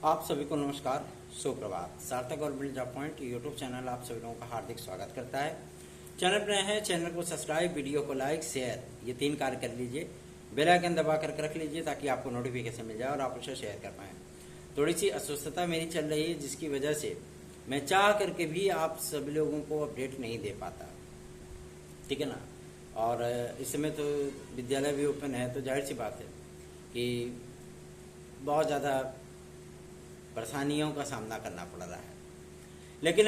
आप सभी को नमस्कार, सुप्रभात। सार्थक और build job point YouTube channel आप सभी लोगों का हार्दिक स्वागत करता है। चैनल पर नए हैं, चैनल को सब्सक्राइब, वीडियो को लाइक, शेयर, ये 3 कार्य कर लीजिए। बेल आइकन दबा कर रख लीजिए ताकि आपको नोटिफिकेशन मिल जाए और आप उसे शेयर कर पाएँ। थोड़ी सी अस्वस्थता मेरी चल रही है, जिसकी वजह से मैं चाह करके भी आप सभी लोगों को अपडेट नहीं दे पाता, ठीक है ना। और इस समय तो विद्यालय भी ओपन है, तो जाहिर सी बात है कि बहुत ज़्यादा परेशानियों का सामना करना पड़ रहा है। लेकिन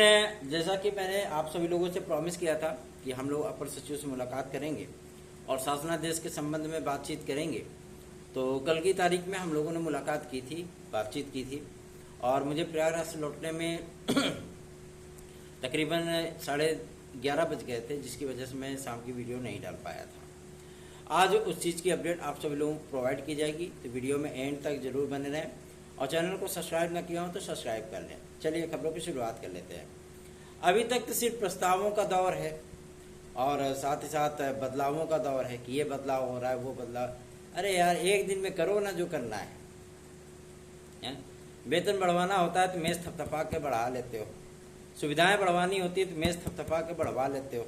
जैसा कि मैंने आप सभी लोगों से प्रॉमिस किया था कि हम लोग अपर सचिव से मुलाकात करेंगे और शासनादेश के संबंध में बातचीत करेंगे, तो कल की तारीख में हम लोगों ने मुलाकात की थी, बातचीत की थी और मुझे प्रयागराज से लौटने में तकरीबन 11:30 बज गए थे, जिसकी वजह से मैं शाम की वीडियो नहीं डाल पाया था। आज उस चीज़ की अपडेट आप सभी लोगों को प्रोवाइड की जाएगी, तो वीडियो में एंड तक जरूर बने रहें और चैनल को सब्सक्राइब ना किया हो तो सब्सक्राइब कर लें। चलिए खबरों की शुरुआत कर लेते हैं। अभी तक तो सिर्फ प्रस्तावों का दौर है और साथ ही साथ बदलावों का दौर है कि ये बदलाव हो रहा है, वो बदलाव। अरे यार, एक दिन में करो ना जो करना है। वेतन बढ़वाना होता है तो मेज थपथपा के बढ़ा लेते हो, सुविधाएं बढ़वानी होती है तो मेज थपथपा के बढ़वा लेते हो।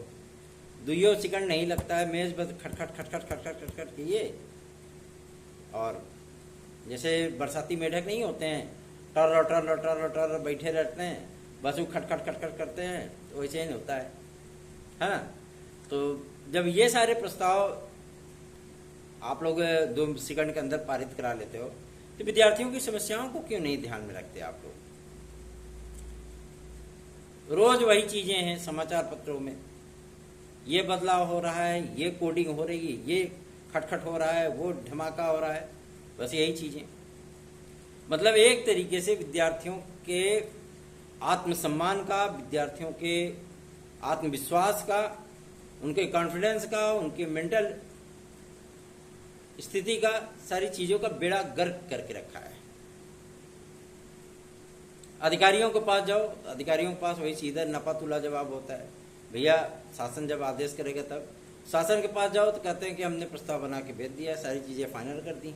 दुइयों सेकंड नहीं लगता है, मेज बस खटखट खटखट खटखट खटखट किए। और जैसे बरसाती मेढक नहीं होते हैं, टर टर टर टर बैठे रहते हैं, बस वो खटखट खटखट करते हैं, तो वैसे ही होता है ना। तो जब ये सारे प्रस्ताव आप लोग 2 सेकंड के अंदर पारित करा लेते हो, तो विद्यार्थियों की समस्याओं को क्यों नहीं ध्यान में रखते आप लोग? रोज वही चीजें हैं समाचार पत्रों में, ये बदलाव हो रहा है, ये कोडिंग हो रही है, ये खटखट हो रहा है, वो धमाका हो रहा है, बस यही चीजें। मतलब एक तरीके से विद्यार्थियों के आत्मसम्मान का, विद्यार्थियों के आत्मविश्वास का, उनके कॉन्फिडेंस का, उनके मेंटल स्थिति का, सारी चीजों का बेड़ा गर्क करके रखा है। अधिकारियों के पास जाओ, अधिकारियों के पास वही सीधा नपातुला जवाब होता है, भैया शासन जब आदेश करेगा तब। शासन के पास जाओ तो कहते हैं कि हमने प्रस्ताव बना के भेज दिया, सारी चीजें फाइनल कर दी।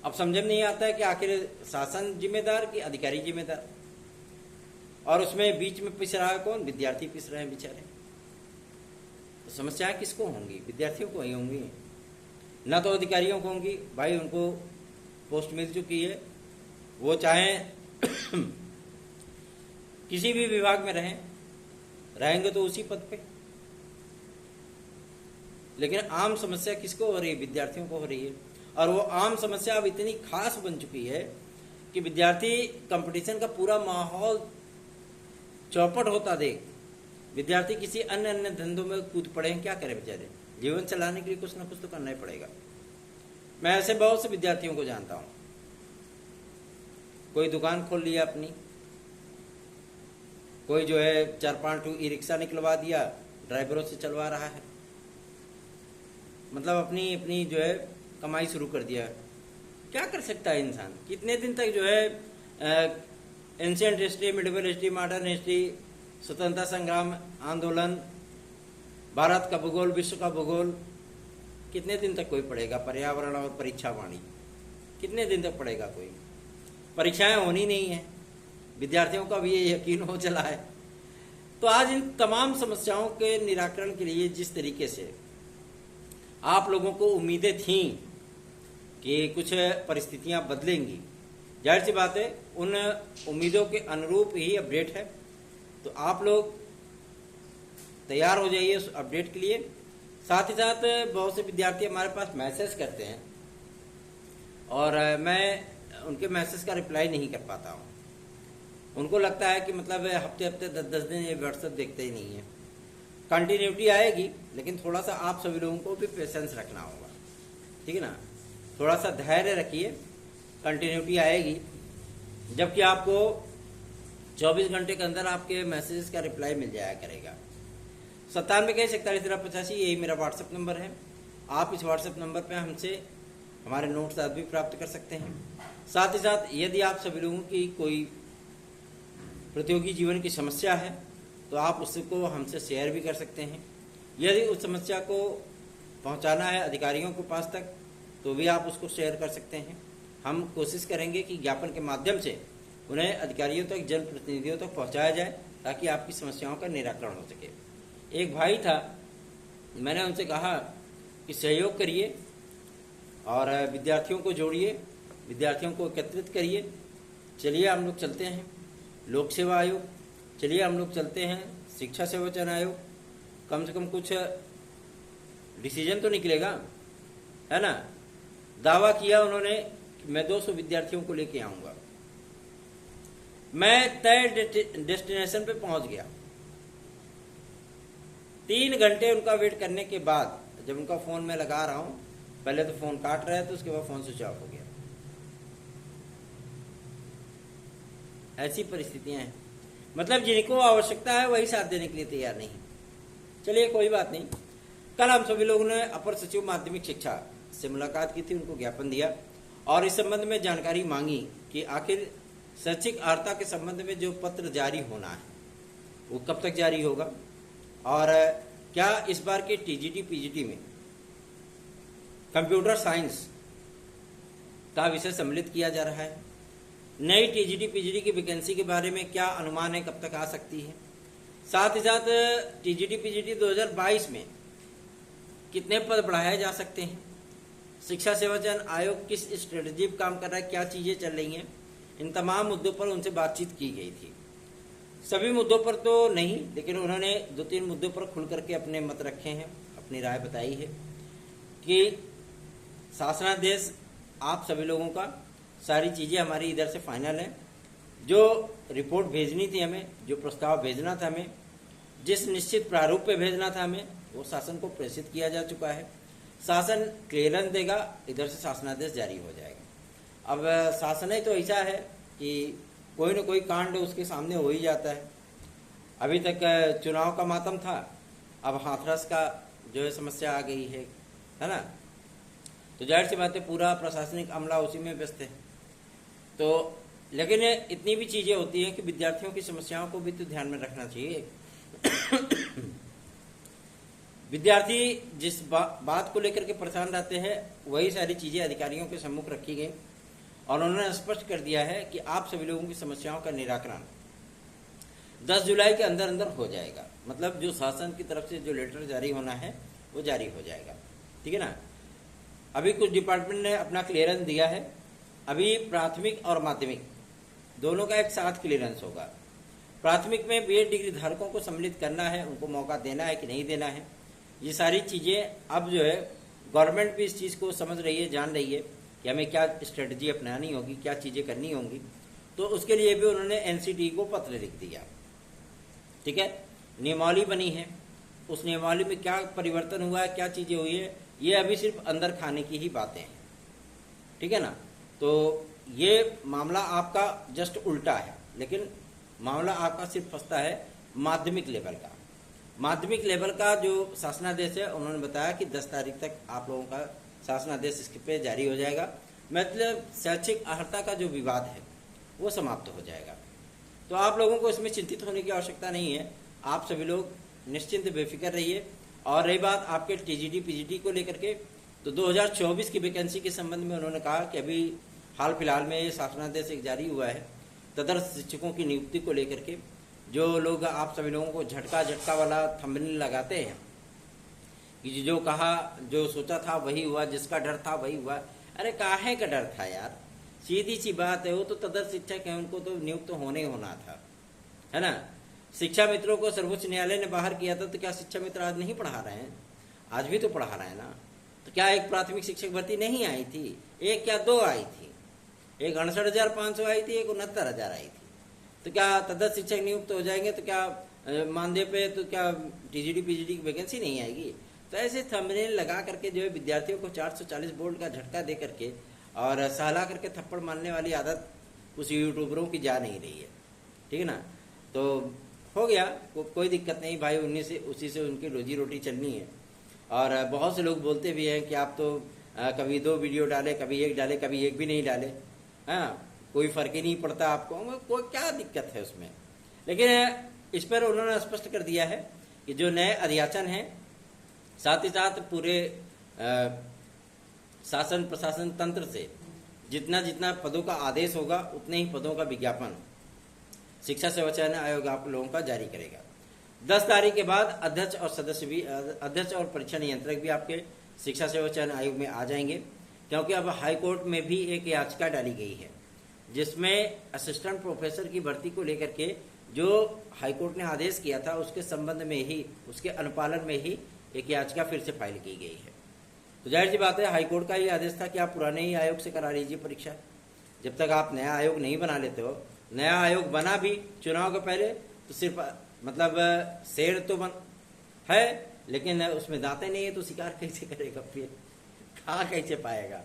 अब समझ में नहीं आता है कि आखिर शासन जिम्मेदार कि अधिकारी जिम्मेदार, और उसमें बीच में पिस रहा है कौन? विद्यार्थी पिस रहे हैं बेचारे। तो समस्याएं किसको होंगी? विद्यार्थियों को ही होंगी, ना तो अधिकारियों को होंगी। भाई उनको पोस्ट मिल चुकी है, वो चाहे किसी भी विभाग में रहेंगे तो उसी पद पे। लेकिन आम समस्या किसको हो रही है? विद्यार्थियों को हो रही है। और वो आम समस्या अब इतनी खास बन चुकी है कि विद्यार्थी कंपटीशन का पूरा माहौल चौपट होता देख विद्यार्थी किसी अन्य धंधों में कूद पड़े हैं। क्या करें बेचारे? जीवन चलाने के लिए कुछ ना कुछ तो करना ही पड़ेगा। मैं ऐसे बहुत से विद्यार्थियों को जानता हूं, कोई दुकान खोल लिया अपनी, कोई जो है 4-5 ई रिक्शा निकलवा दिया, ड्राइवरों से चलवा रहा है, मतलब अपनी अपनी जो है कमाई शुरू कर दिया। क्या कर सकता है इंसान? कितने दिन तक जो है ancient history, medieval history, modern history, स्वतंत्रता संग्राम आंदोलन, भारत का भूगोल, विश्व का भूगोल, कितने दिन तक कोई पढ़ेगा? पर्यावरण और परीक्षा वाणी कितने दिन तक पढ़ेगा कोई? परीक्षाएं होनी नहीं है, विद्यार्थियों का भी ये यकीन हो चला है। तो आज इन तमाम समस्याओं के निराकरण के लिए जिस तरीके से आप लोगों को उम्मीदें थीं कि कुछ परिस्थितियां बदलेंगी, जाहिर सी बात है उन उम्मीदों के अनुरूप ही अपडेट है। तो आप लोग तैयार हो जाइए उस अपडेट के लिए। साथ ही साथ बहुत से विद्यार्थी हमारे पास मैसेज करते हैं और मैं उनके मैसेज का रिप्लाई नहीं कर पाता हूँ। उनको लगता है कि मतलब हफ्ते हफ्ते 10-10 दिन ये व्हाट्सएप देखते ही नहीं है। कंटिन्यूटी आएगी, लेकिन थोड़ा सा आप सभी लोगों को भी पेशेंस रखना होगा, ठीक है ना। थोड़ा सा धैर्य रखिए, कंटिन्यूटी आएगी। जबकि आपको 24 घंटे के अंदर आपके मैसेजेस का रिप्लाई मिल जाया करेगा। 97 यही मेरा व्हाट्सएप नंबर है। आप इस व्हाट्सएप नंबर पे हमसे हमारे नोट्स आदि भी प्राप्त कर सकते हैं। साथ ही साथ यदि आप सभी लोगों की कोई प्रतियोगी जीवन की समस्या है तो आप उसको हमसे शेयर भी कर सकते हैं। यदि उस समस्या को पहुंचाना है अधिकारियों के पास तक तो भी आप उसको शेयर कर सकते हैं। हम कोशिश करेंगे कि ज्ञापन के माध्यम से उन्हें अधिकारियों तक, जनप्रतिनिधियों तक पहुंचाया जाए ताकि आपकी समस्याओं का निराकरण हो सके। एक भाई था, मैंने उनसे कहा कि सहयोग करिए और विद्यार्थियों को जोड़िए, विद्यार्थियों को एकत्रित करिए। चलिए हम लोग चलते हैं लोक सेवा आयोग, चलिए हम लोग चलते हैं शिक्षा सेवा चयन आयोग, कम से कम कुछ डिसीजन तो निकलेगा, है ना। दावा किया उन्होंने कि मैं 200 विद्यार्थियों को लेके आऊंगा। मैं तय डेस्टिनेशन पे पहुंच गया। 3 घंटे उनका वेट करने के बाद जब उनका फोन मैं लगा रहा हूं, पहले तो फोन काट रहा है, तो उसके बाद फोन स्विच ऑफ हो गया। ऐसी परिस्थितियां हैं, मतलब जिनको आवश्यकता है वही साथ देने के लिए तैयार नहीं। चलिए कोई बात नहीं। कल हम सभी लोगों ने अपर सचिव माध्यमिक शिक्षा से मुलाकात की थी, उनको ज्ञापन दिया और इस संबंध में जानकारी मांगी कि आखिर शैक्षिक अर्हता के संबंध में जो पत्र जारी होना है वो कब तक जारी होगा, और क्या इस बार के टीजीटी पीजीटी में कंप्यूटर साइंस का विषय सम्मिलित किया जा रहा है। नई टीजीटी पीजीटी की वैकेंसी के बारे में क्या अनुमान है, कब तक आ सकती है। साथ ही साथ टीजीटी पीजीटी 2022 में कितने पद बढ़ाए जा सकते हैं, शिक्षा सेवा चयन आयोग किस स्ट्रेटजी पर काम कर रहा है, क्या चीजें चल रही हैं, इन तमाम मुद्दों पर उनसे बातचीत की गई थी। सभी मुद्दों पर तो नहीं, लेकिन उन्होंने 2-3 मुद्दों पर खुल करके अपने मत रखे हैं, अपनी राय बताई है कि शासनादेश आप सभी लोगों का, सारी चीजें हमारी इधर से फाइनल है। जो रिपोर्ट भेजनी थी हमें, जो प्रस्ताव भेजना था हमें, जिस निश्चित प्रारूप पे भेजना था हमें, वो शासन को प्रेषित किया जा चुका है। शासन क्लियरेंस देगा, इधर से शासनादेश जारी हो जाएगा। अब शासन ही तो ऐसा है कि कोई न कोई कांड उसके सामने हो ही जाता है। अभी तक चुनाव का मातम था, अब हाथरस का जो है समस्या आ गई है ना। तो जाहिर सी बात है पूरा प्रशासनिक अमला उसी में व्यस्त है। तो लेकिन इतनी भी चीजें होती हैं कि विद्यार्थियों की समस्याओं को भी तो ध्यान में रखना चाहिए। विद्यार्थी जिस बात को लेकर के परेशान रहते हैं वही सारी चीजें अधिकारियों के सम्मुख रखी गई और उन्होंने स्पष्ट कर दिया है कि आप सभी लोगों की समस्याओं का निराकरण 10 जुलाई के अंदर अंदर हो जाएगा। मतलब जो शासन की तरफ से जो लेटर जारी होना है वो जारी हो जाएगा, ठीक है ना। अभी कुछ डिपार्टमेंट ने अपना क्लियरेंस दिया है, अभी प्राथमिक और माध्यमिक दोनों का एक साथ क्लियरेंस होगा। प्राथमिक में बीएड डिग्री धारकों को सम्मिलित करना है, उनको मौका देना है कि नहीं देना है, ये सारी चीजें अब जो है गवर्नमेंट भी इस चीज को समझ रही है, जान रही है कि हमें क्या स्ट्रेटजी अपनानी होगी, क्या चीजें करनी होंगी। तो उसके लिए भी उन्होंने एनसीटी को पत्र लिख दिया, ठीक है। नियमावली बनी है, उस नियमावली में क्या परिवर्तन हुआ है, क्या चीजें हुई है, ये अभी सिर्फ अंदर खाने की ही बातें हैं, ठीक है ना। तो ये मामला आपका जस्ट उल्टा है, लेकिन मामला आपका सिर्फ फंसता है माध्यमिक लेवल का। माध्यमिक लेवल का जो शासनादेश है उन्होंने बताया कि 10 तारीख तक आप लोगों का शासनादेश इसके पे जारी हो जाएगा। मतलब शैक्षिक अर्हता का जो विवाद है वो समाप्त हो जाएगा। तो आप लोगों को इसमें चिंतित होने की आवश्यकता नहीं है, आप सभी लोग निश्चिंत बेफिक्र रहिए। और रही बात आपके टीजीटी पीजीटी को लेकर के, तो 2024 की वैकेंसी के संबंध में उन्होंने कहा कि अभी हाल फिलहाल में ये शासनादेश एक जारी हुआ है तदर्थ शिक्षकों की नियुक्ति को लेकर के। जो लोग आप सभी लोगों को झटका वाला थंबनेल लगाते हैं कि जो कहा, जो सोचा था वही हुआ, जिसका डर था वही हुआ। अरे काहे का डर था यार, सीधी सी बात है, वो तो तदर्थ शिक्षक है, उनको तो नियुक्त होने होना था, है ना। शिक्षा मित्रों को सर्वोच्च न्यायालय ने बाहर किया था, तो क्या शिक्षा मित्र आज नहीं पढ़ा रहे हैं? आज भी तो पढ़ा रहे हैं ना। तो क्या एक प्राथमिक शिक्षक भर्ती नहीं आई थी? एक क्या 2 आई थी, एक 68,500 आई थी, एक 69,000 आई थी। तो क्या तदर्थ शिक्षक नियुक्त हो जाएंगे तो क्या मानदेय पे तो क्या टीजीटी पीजीटी की वैकेंसी नहीं आएगी? तो ऐसे थंबनेल लगा करके जो है विद्यार्थियों को 440 वोल्ट का झटका दे करके और सहला करके थप्पड़ मारने वाली आदत उस यूट्यूबरों की जा नहीं रही है, ठीक है ना। तो हो गया, कोई दिक्कत नहीं भाई, उसी से उनकी रोजी रोटी चलनी है। और बहुत से लोग बोलते भी हैं कि आप तो कभी 2 वीडियो डाले, कभी 1 डाले, कभी 1 भी नहीं डाले, हाँ कोई फर्क ही नहीं पड़ता आपको, कोई क्या दिक्कत है उसमें। लेकिन इस पर उन्होंने स्पष्ट कर दिया है कि जो नए अध्याचन है, साथ ही साथ पूरे शासन प्रशासन तंत्र से जितना जितना पदों का आदेश होगा उतने ही पदों का विज्ञापन शिक्षा सेवा चयन आयोग आप लोगों का जारी करेगा। 10 तारीख के बाद अध्यक्ष और सदस्य भी, अध्यक्ष और परीक्षा नियंत्रक भी आपके शिक्षा सेवा चयन आयोग में आ जाएंगे, क्योंकि अब हाई कोर्ट में भी एक याचिका डाली गई है जिसमें असिस्टेंट प्रोफेसर की भर्ती को लेकर के जो हाई कोर्ट ने आदेश किया था उसके संबंध में ही, उसके अनुपालन में ही एक याचिका फिर से फाइल की गई है। तो जाहिर सी बात है, हाई कोर्ट का ये आदेश था कि आप पुराने ही आयोग से करा लीजिए परीक्षा। जब तक आप नया आयोग नहीं बना लेते हो, नया आयोग बना भी चुनाव के पहले तो सिर्फ मतलब शेर तो बन है लेकिन उसमें दांतें नहीं है, तो शिकार कैसे करेगा, फिर खा कैसे पाएगा।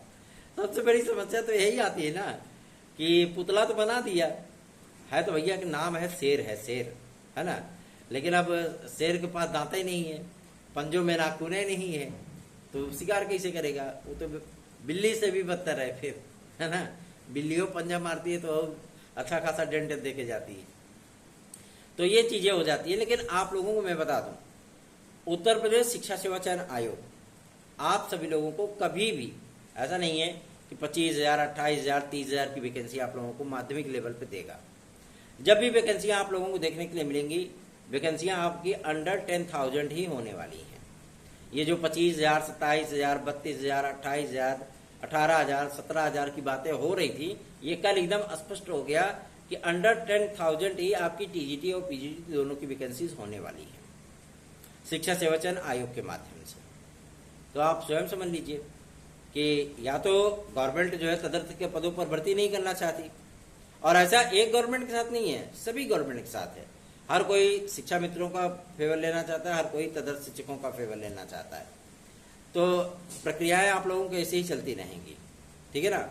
सबसे बड़ी समस्या तो यही आती है ना कि पुतला तो बना दिया है, तो भैया के नाम है शेर, है ना, लेकिन अब शेर के पास दांतें नहीं है, पंजों में नाखूने नहीं है, तो शिकार कैसे करेगा। वो तो बिल्ली से भी बदतर है फिर, है ना। बिल्लियों पंजा मारती है तो अच्छा खासा डेंट दे के जाती है, तो ये चीजें हो जाती है। लेकिन आप लोगों को मैं बता दूं, उत्तर प्रदेश शिक्षा सेवा चयन आयोग आप सभी लोगों को कभी भी ऐसा नहीं है कि 25,000, 28,000, 30,000 की वैकेंसी आप लोगों को माध्यमिक लेवल पे देगा। जब भी वैकेंसियां आप लोगों को देखने के लिए मिलेंगी, वैकेंसियां आपकी अंडर 10,000 ही होने वाली हैं। ये जो 25,000, 27,000, 32,000, 28,000, 18,000, 17,000 की बातें हो रही थी, ये कल एकदम स्पष्ट हो गया कि अंडर 10,000 ही आपकी टीजीटी और पीजीटी दोनों की वैकेंसीज होने वाली है शिक्षा सेवा चयन आयोग के माध्यम से। तो आप स्वयं समझ लीजिए कि या तो गवर्नमेंट जो है तदर्थ के पदों पर भर्ती नहीं करना चाहती, और ऐसा एक गवर्नमेंट के साथ नहीं है, सभी गवर्नमेंट के साथ है। हर कोई शिक्षा मित्रों का फेवर लेना चाहता है, हर कोई तदर्थ शिक्षकों का फेवर लेना चाहता है। तो प्रक्रियाएं आप लोगों को ऐसे ही चलती रहेंगी, ठीक है ना।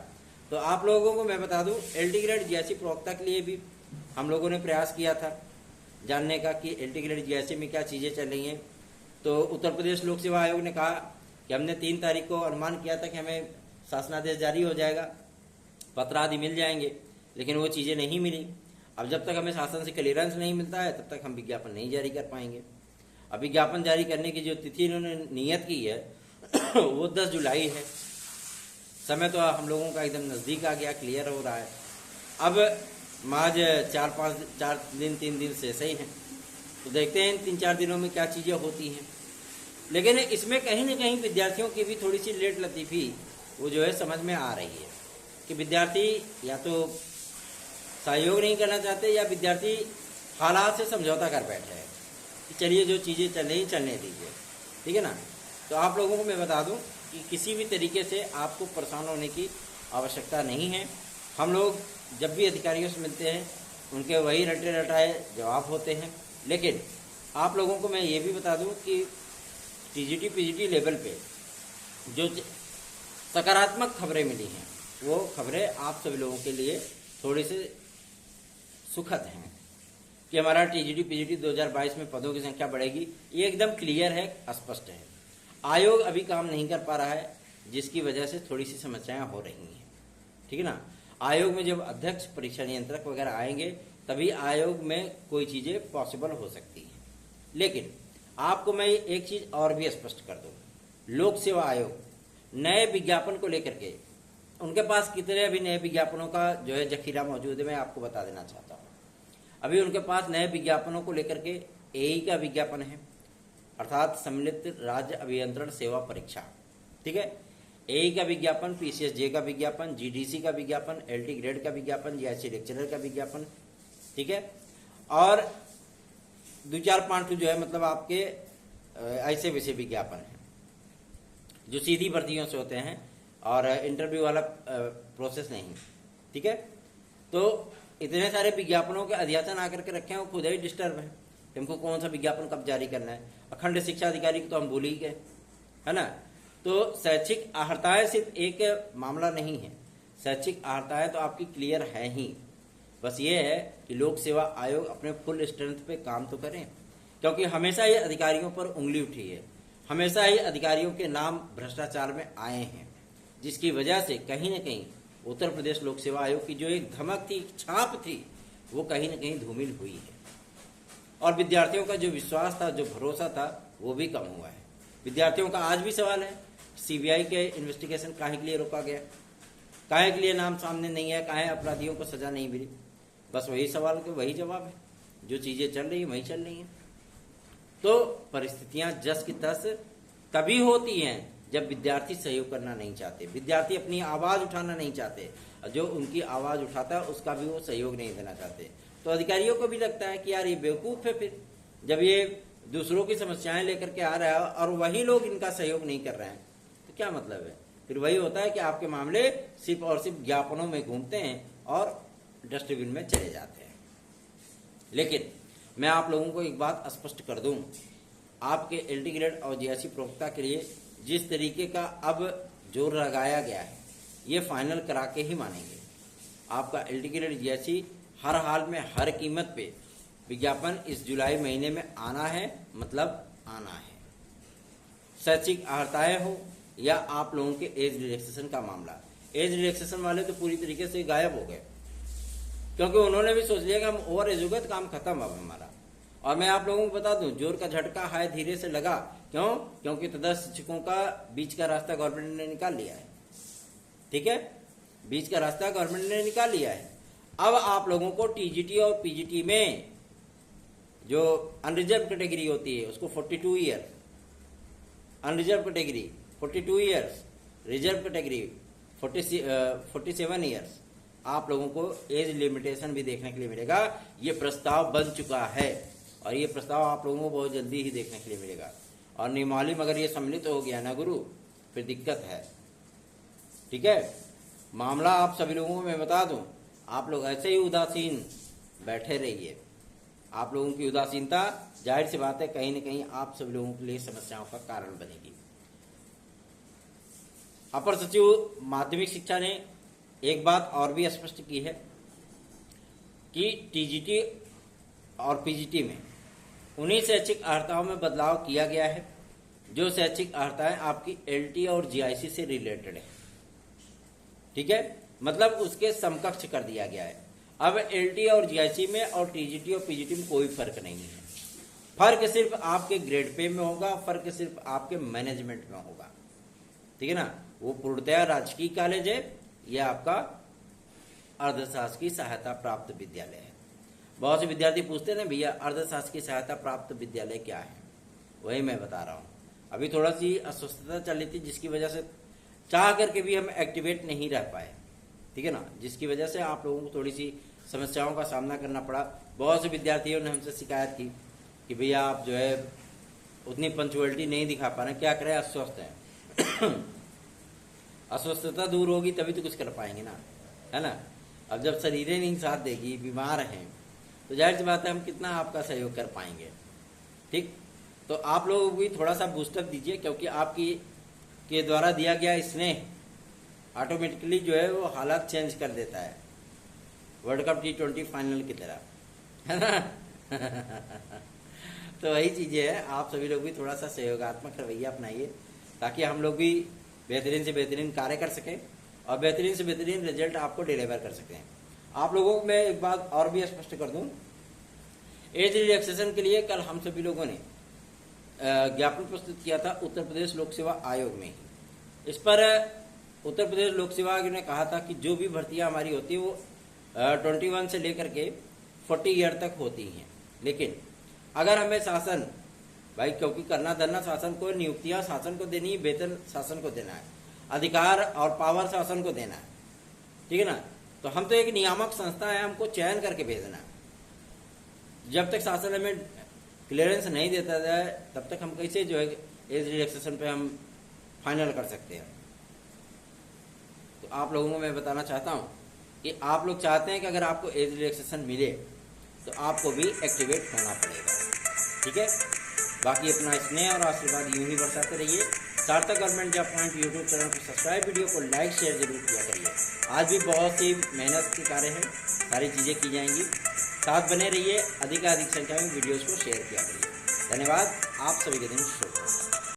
तो आप लोगों को मैं बता दूं, एलटी ग्रेड जीआईसी प्रवक्ता के लिए भी हम लोगों ने प्रयास किया था जानने का कि एलटी ग्रेड जीआईसी में क्या चीजें चल रही हैं। तो उत्तर प्रदेश लोक सेवा आयोग ने कहा कि हमने 3 तारीख को अनुमान किया था कि हमें शासनादेश जारी हो जाएगा, पत्र आदि मिल जाएंगे, लेकिन वो चीजें नहीं मिली। अब जब तक हमें शासन से क्लियरेंस नहीं मिलता है तब तक हम विज्ञापन नहीं जारी कर पाएंगे। अब विज्ञापन जारी करने की जो तिथि इन्होंने नियत की है वो 10 जुलाई है। समय तो हम लोगों का एकदम नजदीक आ गया, क्लियर हो रहा है। अब माज 3 दिन से सही है, तो देखते हैं इन 3-4 दिनों में क्या चीजें होती हैं। लेकिन इसमें कहीं ना कहीं विद्यार्थियों की भी थोड़ी सी लेट लतीफी वो जो है समझ में आ रही है कि विद्यार्थी या तो सहयोग नहीं करना चाहते या विद्यार्थी हालात से समझौता कर बैठे हैं कि चलिए जो चीजें चल रही चलने दीजिए, ठीक है ना। तो आप लोगों को मैं बता दूं कि किसी भी तरीके से आपको परेशान होने की आवश्यकता नहीं है। हम लोग जब भी अधिकारियों से मिलते हैं उनके वही रटे रटाए जवाब होते हैं। लेकिन आप लोगों को मैं ये भी बता दूं कि टीजीटी पीजीटी लेवल पे जो सकारात्मक खबरें मिली हैं वो खबरें आप सभी लोगों के लिए थोड़ी सी सुखद हैं कि हमारा टीजीटी पीजीटी 2022 में पदों की संख्या बढ़ेगी। ये एकदम क्लियर है, स्पष्ट है। आयोग अभी काम नहीं कर पा रहा है, जिसकी वजह से थोड़ी सी समस्याएं हो रही हैं, ठीक है ना। आयोग में जब अध्यक्ष, परीक्षा नियंत्रक वगैरह आएंगे तभी आयोग में कोई चीजें पॉसिबल हो सकती हैं। लेकिन आपको मैं एक चीज और भी स्पष्ट कर दूं, लोक सेवा आयोग नए विज्ञापन को लेकर के उनके पास कितने अभी नए विज्ञापनों का जो है जखीरा मौजूद है, मैं आपको बता देना चाहता हूँ। अभी उनके पास नए विज्ञापनों को लेकर के एई का विज्ञापन है, अर्थात सम्मिलित राज्य अभियंत्रण सेवा परीक्षा, ठीक है। एई का विज्ञापन, पीसीएसजे का विज्ञापन, जीडीसी का विज्ञापन, एलटी ग्रेड का विज्ञापन, जीआईसी लेक्चरर का विज्ञापन, ठीक है। और 2-4-5 जो है मतलब आपके ऐसे वैसे विज्ञापन है जो सीधी भर्तियों से होते हैं और इंटरव्यू वाला प्रोसेस नहीं, ठीक है। तो इतने सारे विज्ञापनों के अध्यासन आकर के रखे हैं, वो खुद ही डिस्टर्ब है हमको कौन सा विज्ञापन कब जारी करना है। अखंड शिक्षा अधिकारी को तो हम भूल ही गए, है ना। तो शैक्षिक अर्हताएं सिर्फ एक मामला नहीं है, शैक्षिक अर्हताएं तो आपकी क्लियर है ही। बस ये है कि लोक सेवा आयोग अपने फुल स्ट्रेंथ पे काम तो करें, क्योंकि हमेशा ये अधिकारियों पर उंगली उठी है, हमेशा ही अधिकारियों के नाम भ्रष्टाचार में आए हैं, जिसकी वजह से कहीं न कहीं उत्तर प्रदेश लोक सेवा आयोग की जो एक धमक थी, छाप थी, वो कहीं न कहीं धूमिल हुई है। और विद्यार्थियों का जो विश्वास था, जो भरोसा था, वो भी कम हुआ है। विद्यार्थियों का आज भी सवाल है, सीबीआई के इन्वेस्टिगेशन काहे के लिए रोका गया, काहे के लिए नाम सामने नहीं है, काहे अपराधियों को सजा नहीं मिली? बस वही सवाल के वही जवाब है, जो चीजें चल रही है वही चल रही हैं। तो परिस्थितियां जस की तस तभी होती हैं जब विद्यार्थी सहयोग करना नहीं चाहते, विद्यार्थी अपनी आवाज उठाना नहीं चाहते, और जो उनकी आवाज उठाता है उसका भी वो सहयोग नहीं देना चाहते। तो अधिकारियों को भी लगता है कि यार ये बेवकूफ है, फिर जब ये दूसरों की समस्याएं लेकर के आ रहा है और वही लोग इनका सहयोग नहीं कर रहे हैं तो क्या मतलब है? फिर वही होता है कि आपके मामले सिर्फ और सिर्फ ज्ञापनों में घूमते हैं और डस्टबिन में चले जाते हैं। लेकिन मैं आप लोगों को एक बात स्पष्ट कर दूं, आपके एलटी ग्रेड और जीआईसी प्रवक्ता के लिए जिस तरीके का अब जोर लगाया गया है ये फाइनल करा के ही मानेंगे। आपका एलटी ग्रेड जीआईसी हर हाल में हर कीमत पे विज्ञापन इस जुलाई महीने में आना है, मतलब आना है। शैक्षिक अर्हताएं हो या आप लोगों के एज रिलैक्सेशन का मामला, एज रिलैक्सेशन वाले तो पूरी तरीके से गायब हो गए, क्योंकि उन्होंने भी सोच लिया कि हम ओवर एज हो गए तो काम खत्म अब हमारा। और मैं आप लोगों को बता दूं, जोर का झटका हाय धीरे से लगा, क्यों? क्योंकि तदस्थ शिक्षकों का बीच का रास्ता गवर्नमेंट ने निकाल लिया है। ठीक है, बीच का रास्ता गवर्नमेंट ने निकाल लिया है। अब आप लोगों को टीजीटी और पीजीटी में जो अनरिजर्व कैटेगरी होती है उसको 42 year, unreserve category 42 years, reserve category 47 years, आप लोगों को एज लिमिटेशन भी देखने के लिए मिलेगा। ये प्रस्ताव बन चुका है और ये प्रस्ताव आप लोगों को बहुत जल्दी ही देखने के लिए मिलेगा। और नियमावली में अगर ये सम्मिलित हो गया ना गुरु, फिर दिक्कत है। ठीक है, मामला आप सभी लोगों को मैं बता दूं, आप लोग ऐसे ही उदासीन बैठे रहिए। आप लोगों की उदासीनता जाहिर सी बात है कहीं न कहीं आप सभी लोगों के लिए समस्याओं का कारण बनेगी। अपर सचिव माध्यमिक शिक्षा ने एक बात और भी स्पष्ट की है कि टीजीटी और पीजीटी में उन्हीं शैक्षिक अर्हताओं में बदलाव किया गया है जो शैक्षिक अर्हताएं आपकी एलटी और जीआईसी से रिलेटेड है। ठीक है, मतलब उसके समकक्ष कर दिया गया है। अब एलटी और जीआईसी में और टीजीटी और पीजीटी में कोई फर्क नहीं है। फर्क सिर्फ आपके ग्रेड पे में होगा, फर्क सिर्फ आपके मैनेजमेंट में होगा। ठीक है ना, वो पूर्णतया राजकीय कॉलेज है या आपका अर्धशासकीय सहायता प्राप्त विद्यालय है। बहुत से विद्यार्थी पूछते हैं भैया अर्धशासकीय सहायता प्राप्त विद्यालय क्या है, वही मैं बता रहा हूँ। अभी थोड़ा सी अस्वस्थता चल रही थी जिसकी वजह से चाह करके भी हम एक्टिवेट नहीं रह पाए। ठीक है ना, जिसकी वजह से आप लोगों को थोड़ी सी समस्याओं का सामना करना पड़ा। बहुत से विद्यार्थियों ने हमसे शिकायत की कि भैया आप जो है उतनी पंचुअलिटी नहीं दिखा पा रहे, क्या करें, अस्वस्थ हैं। अस्वस्थता दूर होगी तभी तो कुछ कर पाएंगे ना, है ना। अब जब शरीरें नहीं साथ देगी, बीमार हैं, तो जाहिर सी बात है हम कितना आपका सहयोग कर पाएंगे। ठीक, तो आप लोग भी थोड़ा सा बूस्टअप दीजिए, क्योंकि आपकी के द्वारा दिया गया स्नेह ऑटोमेटिकली जो है वो हालात चेंज कर देता है, वर्ल्ड कप T20 फाइनल की तरह, है ना। तो वही चीजें है, आप सभी लोग भी थोड़ा सा सहयोगात्मक रवैया अपनाइए ताकि हम लोग भी बेहतरीन से बेहतरीन कार्य कर सकें और बेहतरीन से बेहतरीन रिजल्ट आपको डिलीवर कर सकें। आप लोगों को मैं एक बात और भी स्पष्ट कर दूं, एज रिलैक्सेशन के लिए कल हम सभी लोगों ने ज्ञापन प्रस्तुत किया था उत्तर प्रदेश लोक सेवा आयोग में। इस पर उत्तर प्रदेश लोक सेवा आयोग ने कहा था कि जो भी भर्तियां हमारी होती है वो 21 से लेकर के 40 ईयर तक होती हैं। लेकिन अगर हमें शासन, भाई क्योंकि करना धरना शासन को, नियुक्तियां शासन को देनी है, वेतन शासन को देना है, अधिकार और पावर शासन को देना है। ठीक है ना, तो हम तो एक नियामक संस्था है, हमको चयन करके भेजना है। जब तक शासन हमें क्लियरेंस नहीं देता जाए तब तक हम कैसे जो है एज रिलैक्सेशन पे हम फाइनल कर सकते हैं। तो आप लोगों को मैं बताना चाहता हूं कि आप लोग चाहते हैं कि अगर आपको एज रिलैक्सेशन मिले तो आपको भी एक्टिवेट होना पड़ेगा। ठीक है, बाकी अपना स्नेह और आशीर्वाद यूं ही बरसाते रहिए। सार्थक government job point YouTube channel को सब्सक्राइब, वीडियो को लाइक शेयर जरूर किया करिए। आज भी बहुत सी मेहनत के कार्य हैं, सारी चीज़ें की जाएंगी। साथ बने रहिए, अधिक संख्या में वीडियोज़ को शेयर किया करिए। धन्यवाद, आप सभी के दिन शुभ हो।